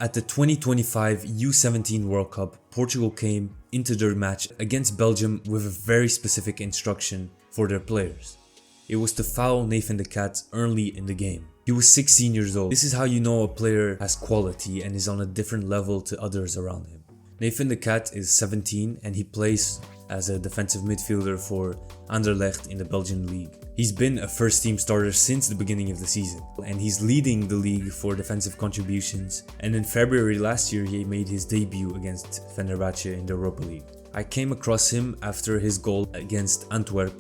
At the 2025 U17 World Cup, Portugal came into their match against Belgium with a very specific instruction for their players. It was to foul Nathan the Cat early in the game. He was 16 years old. This is how you know a player has quality and is on a different level to others around him. Nathan the Cat is 17 and he plays as a defensive midfielder for Anderlecht in the Belgian league. He's been a first team starter since the beginning of the season and he's leading the league for defensive contributions, and in February last year he made his debut against Fenerbahce in the Europa League. I came across him after his goal against Antwerp,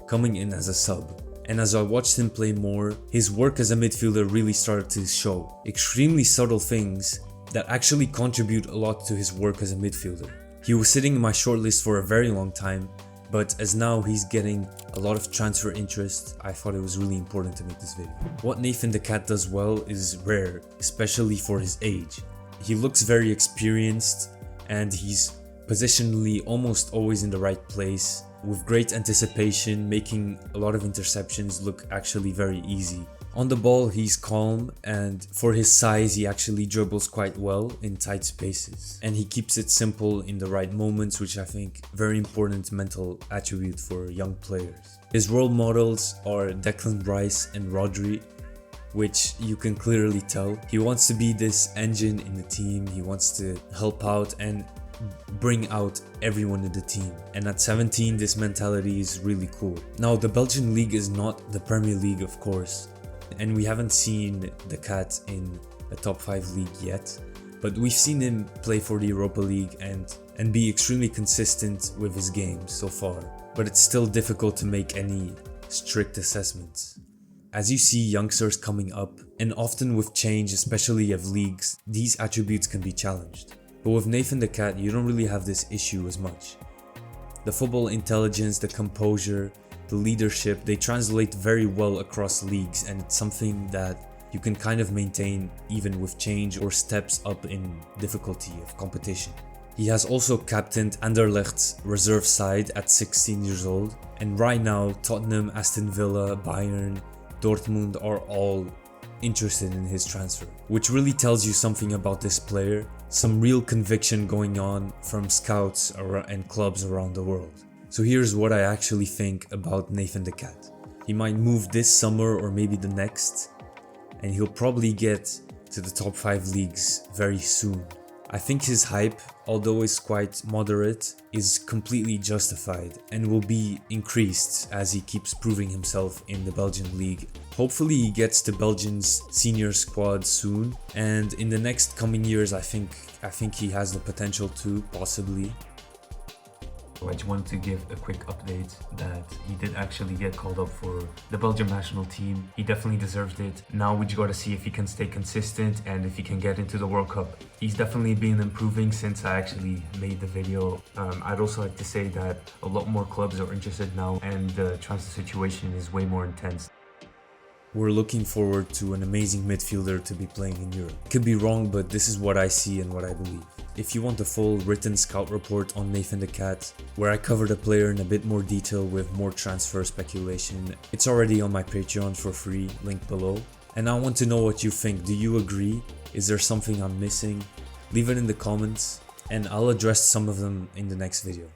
coming in as a sub. And as I watched him play more, his work as a midfielder really started to show. Extremely subtle things that actually contribute a lot to his work as a midfielder. He was sitting in my shortlist for a very long time, but as now he's getting a lot of transfer interest, I thought it was really important to make this video. What Nathan the Cat does well is rare, especially for his age. He looks very experienced and he's positionally almost always in the right place, with great anticipation, making a lot of interceptions look actually very easy. On the ball he's calm, and for his size he actually dribbles quite well in tight spaces. And he keeps it simple in the right moments, which I think very important mental attribute for young players. His role models are Declan Rice and Rodri, which you can clearly tell. He wants to be this engine in the team, he wants to help out and bring out everyone in the team, and at 17 this mentality is really cool. Now the Belgian league is not the Premier League, of course, and we haven't seen the Cat in a top 5 league yet, but we've seen him play for the Europa League and be extremely consistent with his game so far, but it's still difficult to make any strict assessments. As you see youngsters coming up, and often with change, especially of leagues, these attributes can be challenged. But with Nathan the Cat, you don't really have this issue as much. The football intelligence, the composure, the leadership, they translate very well across leagues, and it's something that you can kind of maintain even with change or steps up in difficulty of competition. He has also captained Anderlecht's reserve side at 16 years old, and right now Tottenham, Aston Villa, Bayern, Dortmund are all interested in his transfer, which really tells you something about this player, some real conviction going on from scouts and clubs around the world. So here's what I actually think about Nathan the Cat. He might move this summer or maybe the next, and he'll probably get to the top 5 leagues very soon. I think his hype, although it's quite moderate, is completely justified and will be increased as he keeps proving himself in the Belgian league. Hopefully he gets to Belgium's senior squad soon, and in the next coming years I think he has the potential to, possibly. I just wanted to give a quick update that he did actually get called up for the Belgium national team. He definitely deserved it. Now we just got to see if he can stay consistent and if he can get into the World Cup. He's definitely been improving since I actually made the video. I'd also like to say that a lot more clubs are interested now and the transfer situation is way more intense. We're looking forward to an amazing midfielder to be playing in Europe. Could be wrong, but this is what I see and what I believe. If you want a full written scout report on Nathan the Cat, where I cover the player in a bit more detail with more transfer speculation, it's already on my Patreon for free, link below. And I want to know what you think. Do you agree? Is there something I'm missing? Leave it in the comments and I'll address some of them in the next video.